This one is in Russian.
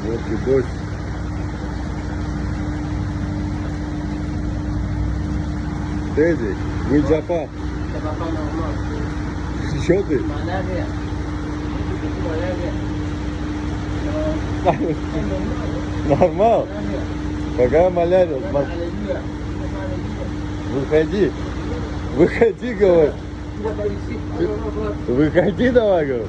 Вот и дождь. Тедdy, вы запа. Что ты? Нормал. Какая малярия? Выходи. Выходи, говорю. Выходи давай, говорю.